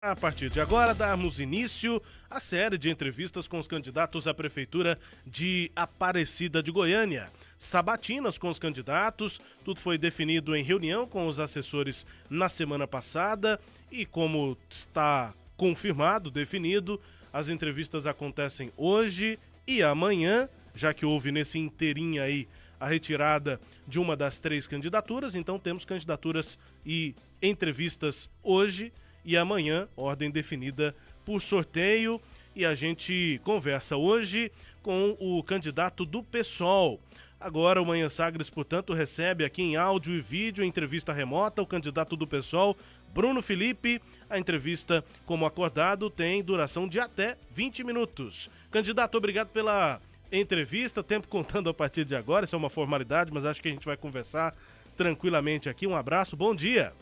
A partir de agora, darmos início à série de entrevistas com os candidatos à Prefeitura de Aparecida de Goiânia. Sabatinas com os candidatos, tudo foi definido em reunião com os assessores na semana passada e, como está confirmado, definido, as entrevistas acontecem hoje e amanhã, já que houve nesse inteirinho aí a retirada de uma das 3 candidaturas, então temos candidaturas e entrevistas hoje e amanhã, ordem definida por sorteio, e a gente conversa hoje com o candidato do PSOL. Agora o Manhã Sagres, portanto, recebe aqui em áudio e vídeo, entrevista remota, o candidato do PSOL, Bruno Felipe. A entrevista, como acordado, tem duração de até 20 minutos. Candidato, obrigado pela entrevista, tempo contando a partir de agora, isso é uma formalidade, mas acho que a gente vai conversar tranquilamente aqui. Um abraço, bom dia.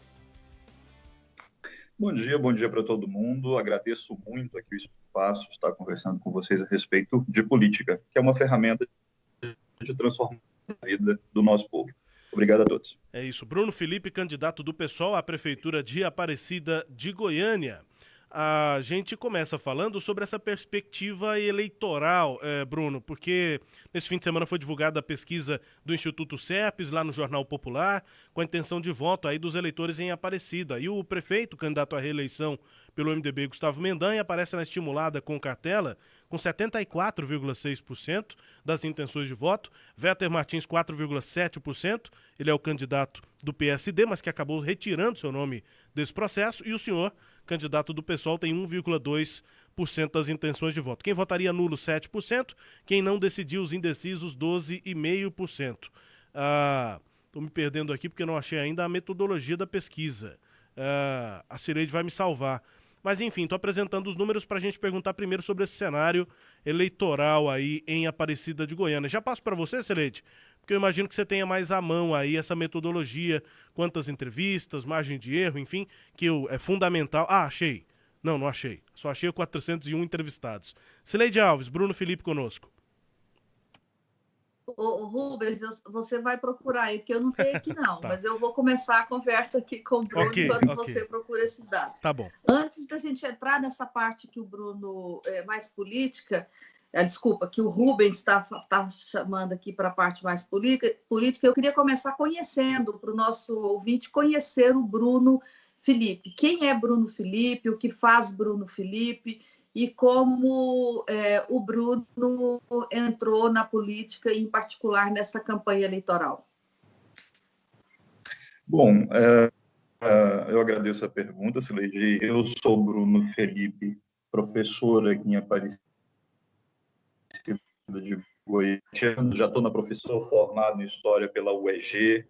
Bom dia para todo mundo. Agradeço muito aqui o espaço, estar conversando com vocês a respeito de política, que é uma ferramenta de transformar a vida do nosso povo. Obrigado a todos. É isso. Bruno Felipe, candidato do PSOL à Prefeitura de Aparecida de Goiânia. A gente começa falando sobre essa perspectiva eleitoral, Bruno, porque nesse fim de semana foi divulgada a pesquisa do Instituto CEPES, lá no Jornal Popular, com a intenção de voto aí dos eleitores em Aparecida. E o prefeito, candidato à reeleição pelo MDB, Gustavo Mendanha, aparece na estimulada com cartela, com 74,6% das intenções de voto. Véter Martins, 4,7%. Ele é o candidato do PSD, mas que acabou retirando seu nome desse processo. E o senhor, candidato do PSOL, tem 1,2% das intenções de voto. Quem votaria nulo, 7%. Quem não decidiu, os indecisos, 12,5%. Estou me perdendo aqui porque não achei ainda a metodologia da pesquisa. A Cileide vai me salvar. Mas enfim, estou apresentando os números para a gente perguntar primeiro sobre esse cenário eleitoral aí em Aparecida de Goiânia. Já passo para você, Cileide, porque eu imagino que você tenha mais à mão aí essa metodologia, quantas entrevistas, margem de erro, enfim, que é fundamental. Achei. Não achei. Só achei o 401 entrevistados. Cileide Alves, Bruno Felipe conosco. Ô, Rubens, você vai procurar aí, porque eu não tenho aqui não, Tá. mas eu vou começar a conversa aqui com o Bruno enquanto você procura esses dados. Tá bom. Antes da gente entrar nessa parte que o Bruno é mais política, que o Rubens está chamando aqui para a parte mais política, eu queria começar conhecendo, para o nosso ouvinte, conhecer o Bruno Felipe. Quem é Bruno Felipe, o que faz Bruno Felipe e como o Bruno entrou na política, em particular nessa campanha eleitoral. Bom, eu agradeço a pergunta, Cileide. Eu sou Bruno Felipe, professor aqui em Aparecida de Goiânia. Já estou na profissão, formado em História pela UEG.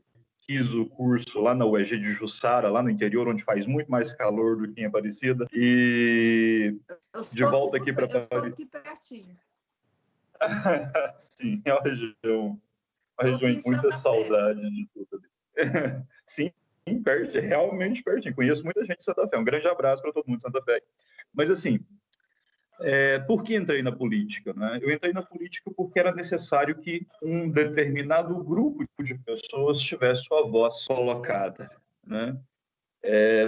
Fiz o curso lá na UEG de Jussara, lá no interior, onde faz muito mais calor do que em Aparecida. E de volta aqui para Aparecida. Eu estou aqui pertinho. Sim, é uma região de muita saudade de tudo. Sim, perto, realmente pertinho. Conheço muita gente de Santa Fé. Um grande abraço para todo mundo de Santa Fé. Mas, assim, por que entrei na política? Né? Eu entrei na política porque era necessário que um determinado grupo de pessoas tivesse sua voz colocada. Né?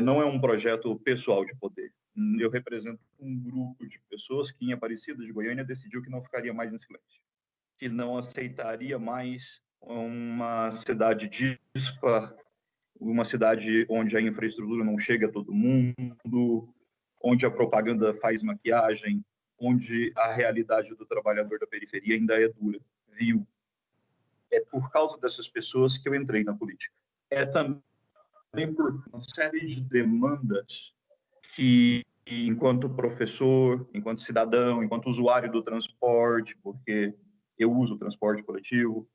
Não é um projeto pessoal de poder. Eu represento um grupo de pessoas que, em Aparecida de Goiânia, decidiu que não ficaria mais em silêncio, que não aceitaria mais uma cidade dispar, uma cidade onde a infraestrutura não chega a todo mundo, onde a propaganda faz maquiagem, onde a realidade do trabalhador da periferia ainda é dura, vil. É por causa dessas pessoas que eu entrei na política. É também por uma série de demandas que, enquanto professor, enquanto cidadão, enquanto usuário do transporte, porque eu uso o transporte coletivo,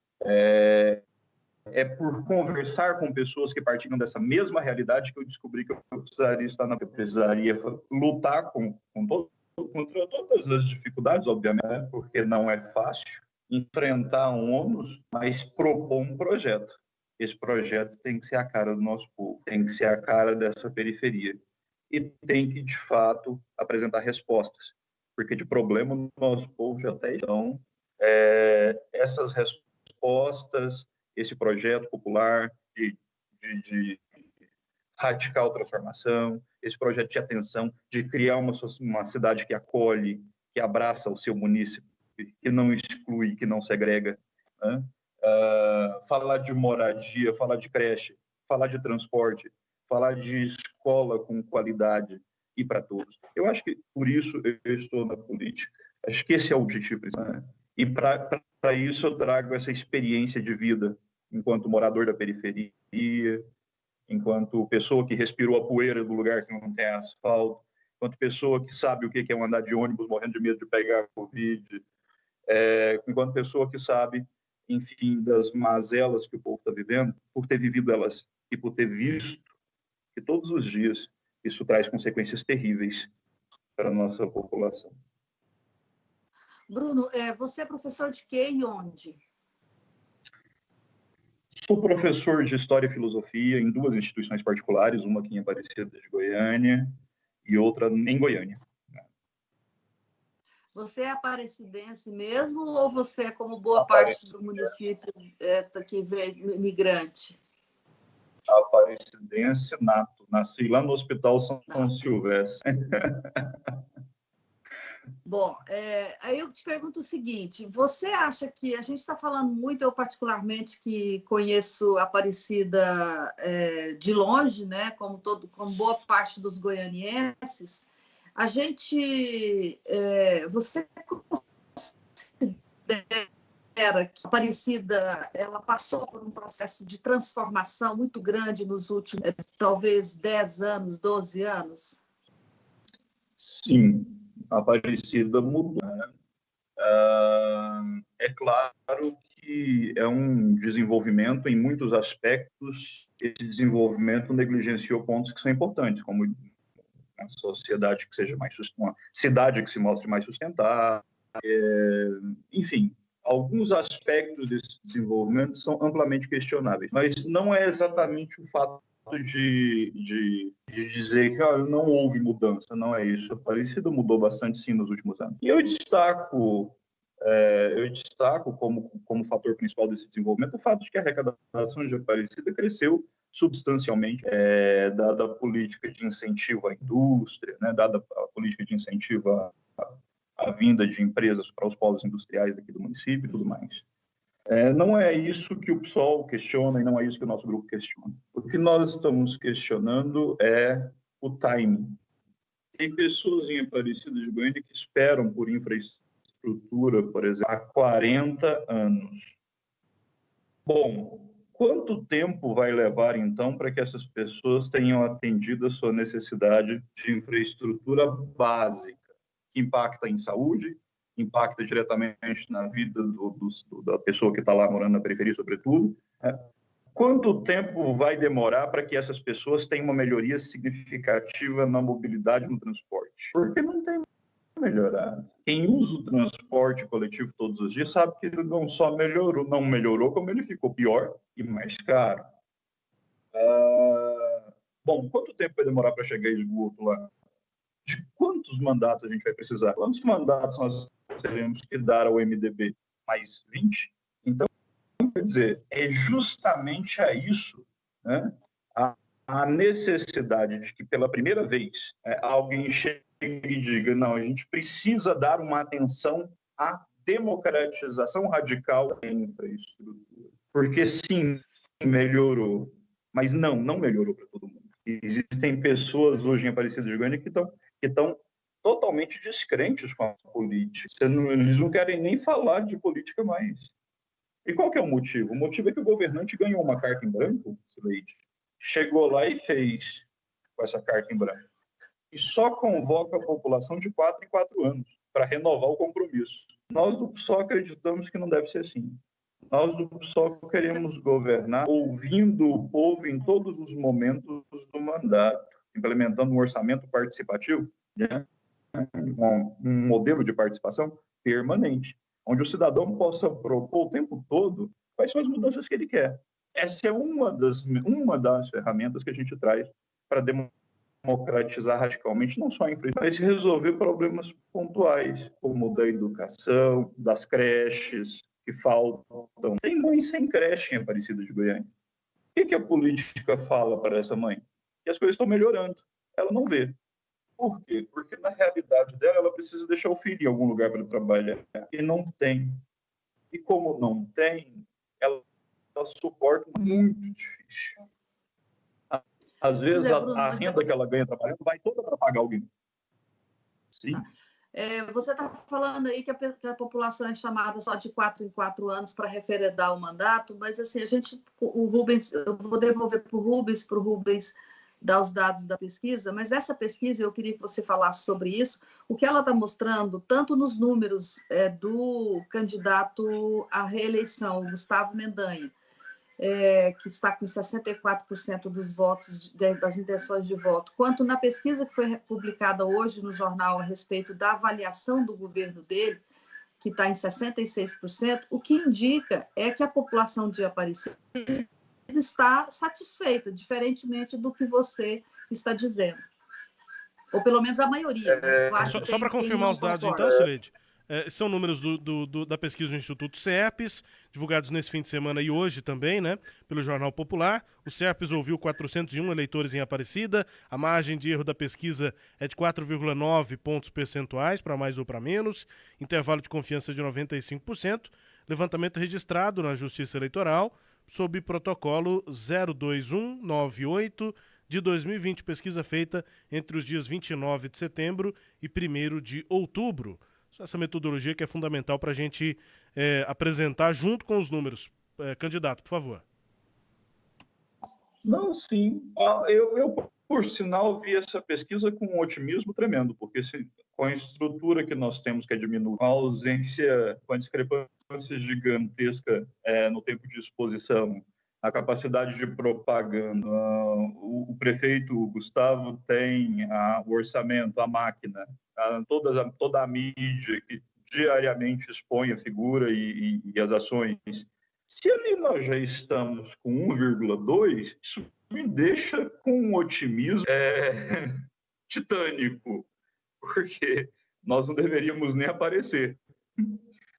por conversar com pessoas que partilham dessa mesma realidade que eu descobri que eu precisaria estar na... Eu precisaria lutar contra todas as dificuldades, obviamente, porque não é fácil enfrentar um ônus, mas propor um projeto. Esse projeto tem que ser a cara do nosso povo, tem que ser a cara dessa periferia. E tem que, de fato, apresentar respostas, porque de problema no nosso povo já tem. Então, essas respostas, esse projeto popular de radical transformação, esse projeto de atenção, de criar uma cidade que acolhe, que abraça o seu munícipe, que não exclui, que não segrega, né? Falar de moradia, falar de creche, falar de transporte, falar de escola com qualidade e para todos. Eu acho que por isso eu estou na política. Acho que esse é o objetivo, né? E para isso eu trago essa experiência de vida enquanto morador da periferia, enquanto pessoa que respirou a poeira do lugar que não tem asfalto, enquanto pessoa que sabe o que é andar de ônibus morrendo de medo de pegar Covid, enquanto pessoa que sabe, enfim, das mazelas que o povo está vivendo, por ter vivido elas e por ter visto que todos os dias isso traz consequências terríveis para a nossa população. Bruno, você é professor de quê e onde? Sou professor de História e Filosofia em 2 instituições particulares, uma aqui em Aparecida de Goiânia e outra em Goiânia. Você é aparecidense mesmo ou você é, como boa parte do município, que veio migrante? Aparecidense nato. Nasci lá no Hospital São Silvestre. Bom, aí eu te pergunto o seguinte, você acha que a gente está falando muito, eu particularmente que conheço Aparecida de longe, né, como boa parte dos goianienses, a gente, você considera que Aparecida ela passou por um processo de transformação muito grande nos últimos, talvez 10 anos, 12 anos? Sim, a Aparecida mudou. É claro que é um desenvolvimento em muitos aspectos. Esse desenvolvimento negligenciou pontos que são importantes, como uma sociedade que seja mais uma cidade que se mostre mais sustentável, enfim, alguns aspectos desse desenvolvimento são amplamente questionáveis, mas não é exatamente o fato de dizer que não houve mudança, não é isso. A Aparecida mudou bastante sim nos últimos anos. E eu destaco como fator principal desse desenvolvimento o fato de que a arrecadação de Aparecida cresceu substancialmente, dada a política de incentivo à indústria, né, dada a política de incentivo à vinda de empresas para os polos industriais daqui do município e tudo mais. Não é isso que o PSOL questiona e não é isso que o nosso grupo questiona. O que nós estamos questionando é o timing. Tem pessoas em Aparecida de Goiânia que esperam por infraestrutura, por exemplo, há 40 anos. Bom, quanto tempo vai levar, então, para que essas pessoas tenham atendido a sua necessidade de infraestrutura básica, que impacta em saúde, impacta diretamente na vida da pessoa que está lá morando na periferia, sobretudo? Quanto tempo vai demorar para que essas pessoas tenham uma melhoria significativa na mobilidade no transporte? Porque não tem melhorado. Quem usa o transporte coletivo todos os dias sabe que ele não só não melhorou, como ele ficou pior e mais caro. Bom, quanto tempo vai demorar para chegar esgoto lá? De quantos mandatos a gente vai precisar? Quantos mandatos nós teremos que dar ao MDB? Mais 20? Então, quer dizer, é justamente a isso, né, a necessidade de que, pela primeira vez, alguém chegue e diga, não, a gente precisa dar uma atenção à democratização radical da infraestrutura. Porque, sim, melhorou, mas não melhorou para todo mundo. Existem pessoas hoje em Aparecida de Goiânia que estão totalmente descrentes com a política. Eles não querem nem falar de política mais. E qual que é o motivo? O motivo é que o governante ganhou uma carta em branco, Sileide, chegou lá e fez com essa carta em branco. E só convoca a população de 4 em 4 anos para renovar o compromisso. Nós do PSOL acreditamos que não deve ser assim. Nós do PSOL queremos governar ouvindo o povo em todos os momentos do mandato, implementando um orçamento participativo, né? Um modelo de participação permanente, onde o cidadão possa propor o tempo todo quais são as mudanças que ele quer. Essa é uma das ferramentas que a gente traz para democratizar radicalmente, não só a infraestrutura, mas resolver problemas pontuais, como o da educação, das creches que faltam. Tem mãe sem creche em Aparecida de Goiânia. O que a política fala para essa mãe? que as coisas estão melhorando. Ela não vê. Por quê? Porque, na realidade dela, ela precisa deixar o filho em algum lugar para trabalhar. E não tem. E como não tem, ela suporta muito difícil. Às vezes, Bruno, a renda que ela ganha trabalhando vai toda para pagar alguém. Sim. Você está falando aí que a população é chamada só de 4 em 4 anos para referendar o mandato, mas assim, o Rubens, eu vou devolver para o Rubens dar os dados da pesquisa, mas essa pesquisa, eu queria que você falasse sobre isso, o que ela está mostrando, tanto nos números do candidato à reeleição, Gustavo Mendanha, que está com 64% dos votos, das intenções de voto, quanto na pesquisa que foi publicada hoje no jornal a respeito da avaliação do governo dele, que está em 66%, o que indica é que a população de Aparecida está satisfeita, diferentemente do que você está dizendo. Ou pelo menos a maioria. Né? Claro só para confirmar os dados, então, Sileide, são números da pesquisa do Instituto CERPES, divulgados nesse fim de semana e hoje também, né, pelo Jornal Popular. O CERPES ouviu 401 eleitores em Aparecida. A margem de erro da pesquisa é de 4,9 pontos percentuais, para mais ou para menos. Intervalo de confiança de 95%. Levantamento registrado na Justiça Eleitoral, sob protocolo 02198 de 2020, pesquisa feita entre os dias 29 de setembro e 1º de outubro. Essa metodologia que é fundamental para a gente apresentar junto com os números. Candidato, por favor. Não, sim. Eu, por sinal, vi essa pesquisa com um otimismo tremendo, porque com a estrutura que nós temos, que é diminuir, a ausência, com a discrepância gigantesca no tempo de exposição, a capacidade de propaganda, o prefeito Gustavo tem o orçamento, a máquina, toda a mídia que diariamente expõe a figura e as ações. Se ali nós já estamos com 1,2, isso me deixa com um otimismo titânico, porque nós não deveríamos nem aparecer.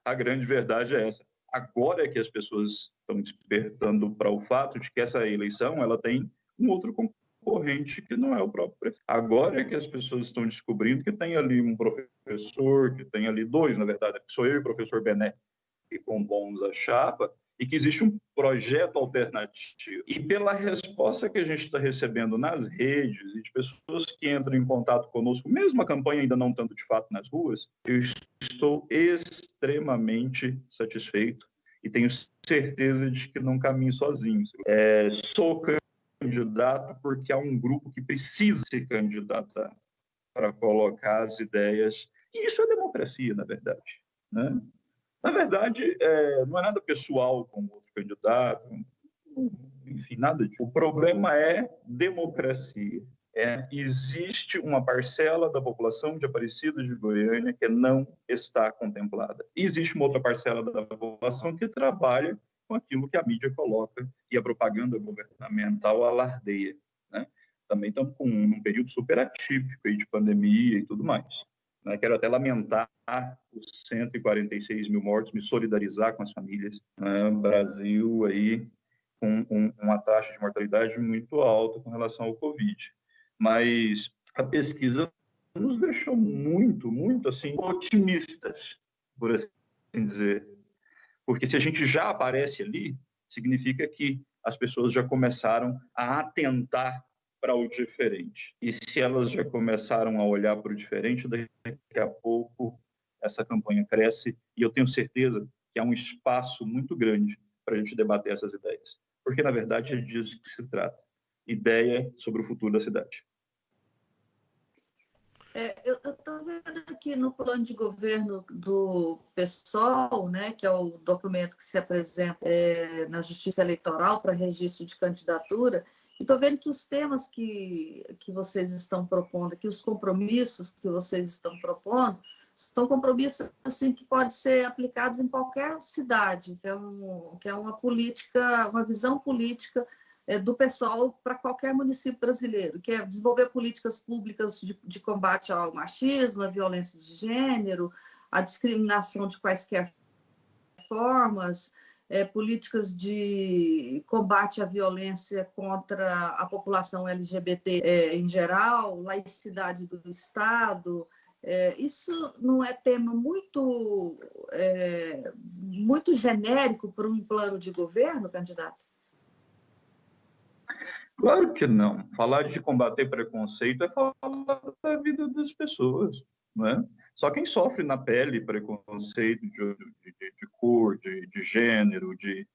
A grande verdade é essa. Agora é que as pessoas estão despertando para o fato de que essa eleição ela tem um outro concorrente que não é o próprio prefeito. Agora é que as pessoas estão descobrindo que tem ali um professor, que tem ali dois, na verdade, que sou eu e o professor Bené, que compomos a chapa, e que existe um projeto alternativo. E pela resposta que a gente está recebendo nas redes e de pessoas que entram em contato conosco, mesmo a campanha ainda não estando de fato nas ruas, eu estou extremamente satisfeito e tenho certeza de que não caminho sozinho. Sou candidato porque há um grupo que precisa se candidatar para colocar as ideias. E isso é democracia, na verdade, né? Na verdade, não é nada pessoal com o outro candidato, enfim, nada disso. O problema é democracia. Existe uma parcela da população de Aparecida de Goiânia que não está contemplada. E existe uma outra parcela da população que trabalha com aquilo que a mídia coloca e a propaganda governamental alardeia, né? Também estamos com um período super atípico aí de pandemia e tudo mais. Quero até lamentar os 146 mil mortos, me solidarizar com as famílias. O Brasil aí com uma taxa de mortalidade muito alta com relação ao Covid. Mas a pesquisa nos deixou muito, muito assim, otimistas, por assim dizer. Porque se a gente já aparece ali, significa que as pessoas já começaram a atentar para o diferente. E se elas já começaram a olhar para o diferente, daqui a pouco essa campanha cresce e eu tenho certeza que há um espaço muito grande para a gente debater essas ideias. Porque, na verdade, é disso que se trata. Ideia sobre o futuro da cidade. Eu estou vendo aqui no plano de governo do PSOL, né, que é o documento que se apresenta na Justiça Eleitoral para registro de candidatura, e estou vendo que os temas que vocês estão propondo, que os compromissos que vocês estão propondo, são compromissos assim, que podem ser aplicados em qualquer cidade, que é uma política, uma visão política do PSOL para qualquer município brasileiro, que é desenvolver políticas públicas de combate ao machismo, à violência de gênero, à discriminação de quaisquer formas, políticas de combate à violência contra a população LGBT em geral, laicidade do Estado. Isso não é tema muito genérico para um plano de governo, candidato? Claro que não. Falar de combater preconceito é falar da vida das pessoas, não é? Só quem sofre na pele preconceito de cor, de gênero, de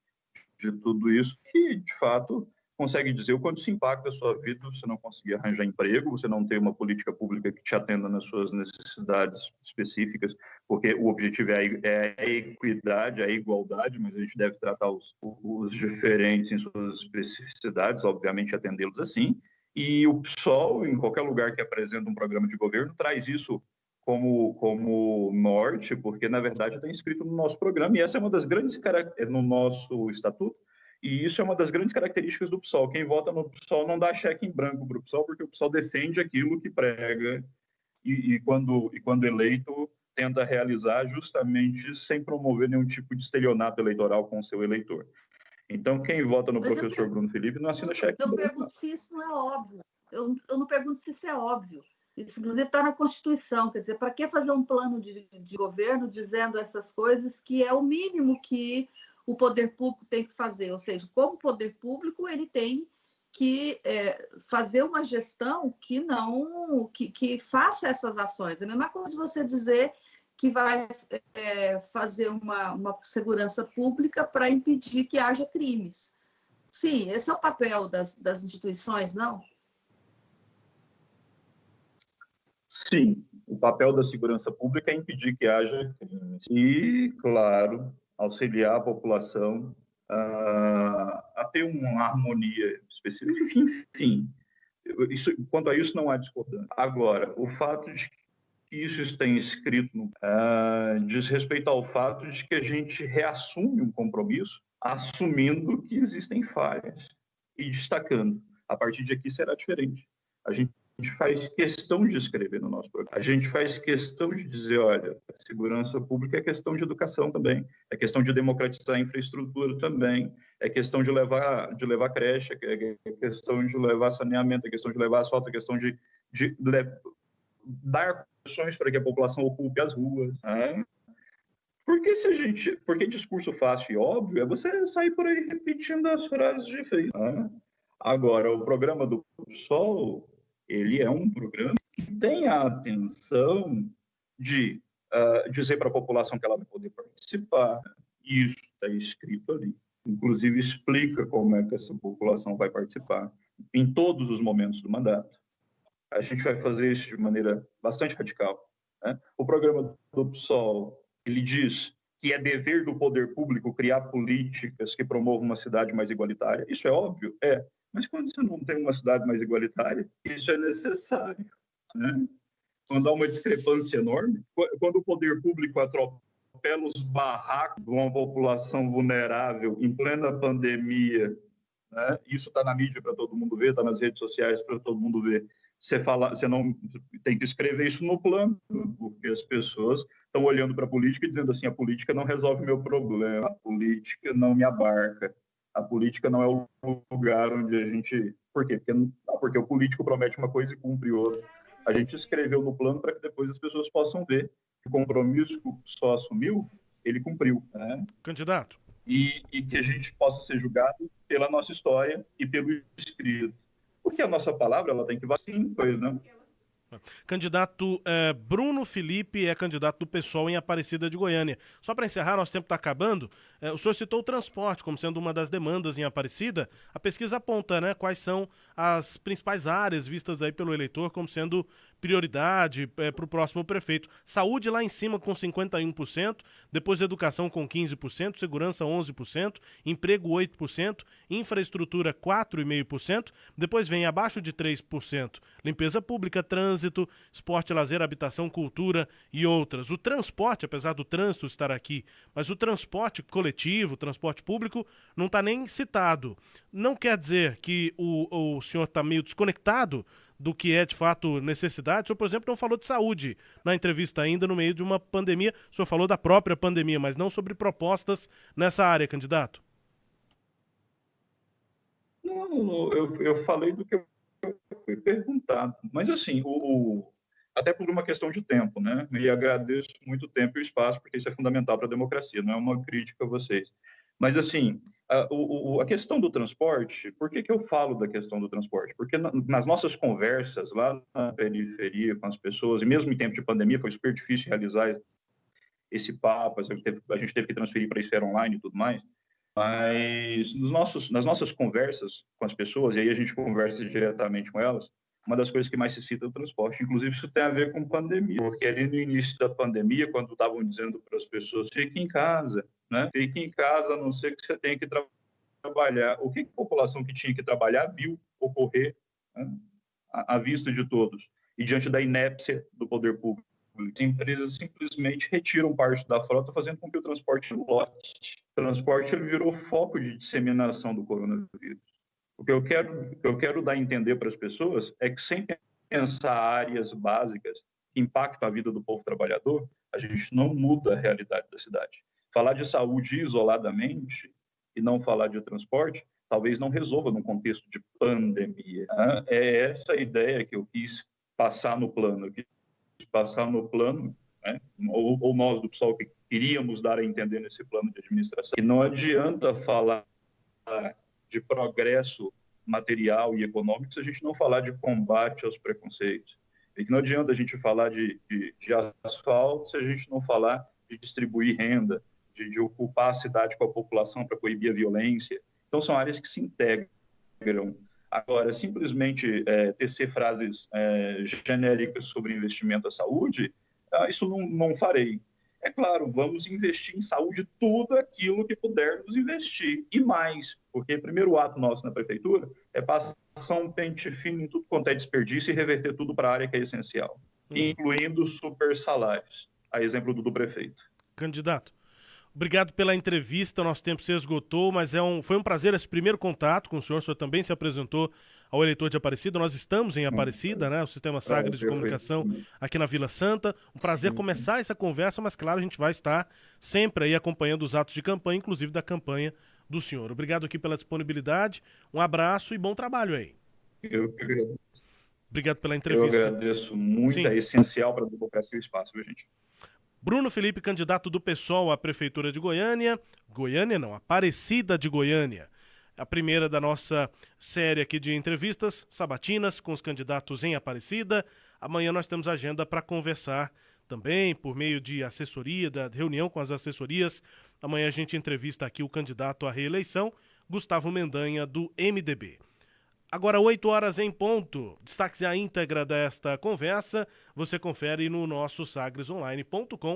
tudo isso, que, de fato, consegue dizer o quanto se impacta a sua vida você não conseguir arranjar emprego, você não ter uma política pública que te atenda nas suas necessidades específicas, porque o objetivo é a equidade, a igualdade, mas a gente deve tratar os diferentes em suas especificidades, obviamente atendê-los assim, e o PSOL, em qualquer lugar que apresenta um programa de governo, traz isso como norte, porque, na verdade, está inscrito no nosso programa, e essa é uma das grandes características no nosso estatuto, e isso é uma das grandes características do PSOL. Quem vota no PSOL não dá cheque em branco para o PSOL, porque o PSOL defende aquilo que prega, e quando eleito, tenta realizar justamente sem promover nenhum tipo de estelionato eleitoral com o seu eleitor. Então, quem vota no professor Bruno Felipe não assina cheque em branco. Eu pergunto se isso não é óbvio. Eu não pergunto se isso é óbvio. Isso, inclusive, está na Constituição. Quer dizer, para que fazer um plano de governo dizendo essas coisas que é o mínimo que o poder público tem que fazer? Ou seja, como poder público, ele tem que fazer uma gestão que faça essas ações. É a mesma coisa você dizer que vai fazer uma segurança pública para impedir que haja crimes. Sim, esse é o papel das instituições, não? Sim, o papel da segurança pública é impedir que haja crimes e, claro, auxiliar a população a ter uma harmonia específica. Enfim, quanto a isso não há discordância. Agora, o fato de que isso esteja escrito diz respeito ao fato de que a gente reassume um compromisso assumindo que existem falhas e destacando. A partir de aqui será diferente. A gente faz questão de escrever no nosso programa. A gente faz questão de dizer, olha, a segurança pública é questão de educação também, é questão de democratizar a infraestrutura também, é questão de levar creche, é questão de levar saneamento, é questão de levar asfalto, é questão de dar condições para que a população ocupe as ruas. Né? Porque discurso fácil e óbvio é você sair por aí repetindo as frases de efeito. Né? Agora, o programa do PSOL, ele é um programa que tem a atenção de dizer para a população que ela vai poder participar. Isso está escrito ali. Inclusive, explica como é que essa população vai participar em todos os momentos do mandato. A gente vai fazer isso de maneira bastante radical. Né? O programa do PSOL, ele diz que é dever do poder público criar políticas que promovam uma cidade mais igualitária. Isso é óbvio? É. Mas quando você não tem uma cidade mais igualitária, isso é necessário. Né? Quando há uma discrepância enorme, quando o poder público atropela os barracos de uma população vulnerável em plena pandemia, né? Isso está na mídia para todo mundo ver, está nas redes sociais para todo mundo ver. Você não tem que escrever isso no plano, porque as pessoas estão olhando para a política e dizendo assim: a política não resolve meu problema, a política não me abarca. A política não é o lugar onde a gente... Por quê? Porque o político promete uma coisa e cumpre outra. A gente escreveu no plano para que depois as pessoas possam ver que o compromisso que o PSOL assumiu, ele cumpriu. Né? Candidato. E que a gente possa ser julgado pela nossa história e pelo escrito. Porque a nossa palavra ela tem que valer sim, pois não. Candidato Bruno Felipe é candidato do PSOL em Aparecida de Goiânia. Só para encerrar, nosso tempo está acabando. O senhor citou o transporte como sendo uma das demandas em Aparecida. A pesquisa aponta, né, quais são as principais áreas vistas aí pelo eleitor como sendo prioridade para o próximo prefeito. Saúde lá em cima com 51%, depois educação com 15%, segurança 11%, emprego 8%, infraestrutura 4,5%, depois vem abaixo de 3%, limpeza pública, trânsito, esporte, lazer, habitação, cultura e outras. O transporte, apesar do trânsito estar aqui, mas o transporte coletivo, o transporte público, não está nem citado. Não quer dizer que o senhor está meio desconectado do que é de fato necessidade. O senhor, por exemplo, não falou de saúde na entrevista ainda no meio de uma pandemia. O senhor falou da própria pandemia, mas não sobre propostas nessa área, candidato. Não, eu falei do que eu fui perguntado. Mas, assim, até por uma questão de tempo, né? E agradeço muito o tempo e o espaço, porque isso é fundamental para a democracia, não é uma crítica a vocês. Mas, assim, a questão do transporte, por que eu falo da questão do transporte? Porque nas nossas conversas lá na periferia com as pessoas, e mesmo em tempo de pandemia, foi super difícil realizar esse papo, a gente teve que transferir para a esfera online e tudo mais, mas nas nossas conversas com as pessoas, e aí a gente conversa diretamente com elas, uma das coisas que mais se cita é o transporte. Inclusive, isso tem a ver com pandemia, porque ali no início da pandemia, quando estavam dizendo para as pessoas, fique em casa, né? Fique em casa, a não ser que você tenha que trabalhar. O que a população que tinha que trabalhar viu ocorrer, né? À vista de todos, e diante da inépcia do poder público. As empresas simplesmente retiram parte da frota, fazendo com que o transporte lote. O transporte ele virou foco de disseminação do coronavírus. O que eu quero dar a entender para as pessoas é que, sem pensar áreas básicas que impactam a vida do povo trabalhador, a gente não muda a realidade da cidade. Falar de saúde isoladamente e não falar de transporte, talvez não resolva num contexto de pandemia. É essa a ideia que eu quis passar no plano. Né? Ou nós do PSOL que queríamos dar a entender nesse plano de administração, que não adianta falar de progresso material e econômico se a gente não falar de combate aos preconceitos. E que não adianta a gente falar de asfalto se a gente não falar de distribuir renda, de ocupar a cidade com a população para coibir a violência. Então, são áreas que se integram. Agora, simplesmente tecer frases genéricas sobre investimento à saúde, isso não farei. É claro, vamos investir em saúde tudo aquilo que pudermos investir. E mais, porque o primeiro ato nosso na prefeitura é passar um pente fino em tudo quanto é desperdício e reverter tudo para a área que é essencial, incluindo super salários, a exemplo do prefeito. Candidato, obrigado pela entrevista, nosso tempo se esgotou, mas foi um prazer esse primeiro contato com o senhor também se apresentou ao eleitor de Aparecida, nós estamos em Aparecida, né, o Sistema Sagres de Comunicação aqui na Vila Santa, um prazer começar essa conversa, mas claro, a gente vai estar sempre aí acompanhando os atos de campanha, inclusive da campanha do senhor. Obrigado aqui pela disponibilidade, um abraço e bom trabalho aí. Eu que agradeço. Obrigado pela entrevista. Eu agradeço muito, é essencial para a democracia e o espaço, viu, gente? Bruno Felipe, candidato do PSOL à Prefeitura de Goiânia. Goiânia não, Aparecida de Goiânia. A primeira da nossa série aqui de entrevistas sabatinas com os candidatos em Aparecida. Amanhã nós temos agenda para conversar também por meio de assessoria, da reunião com as assessorias. Amanhã a gente entrevista aqui o candidato à reeleição, Gustavo Mendanha, do MDB. Agora, 8 horas em ponto. Destaque a íntegra desta conversa, você confere no nosso sagresonline.com.br.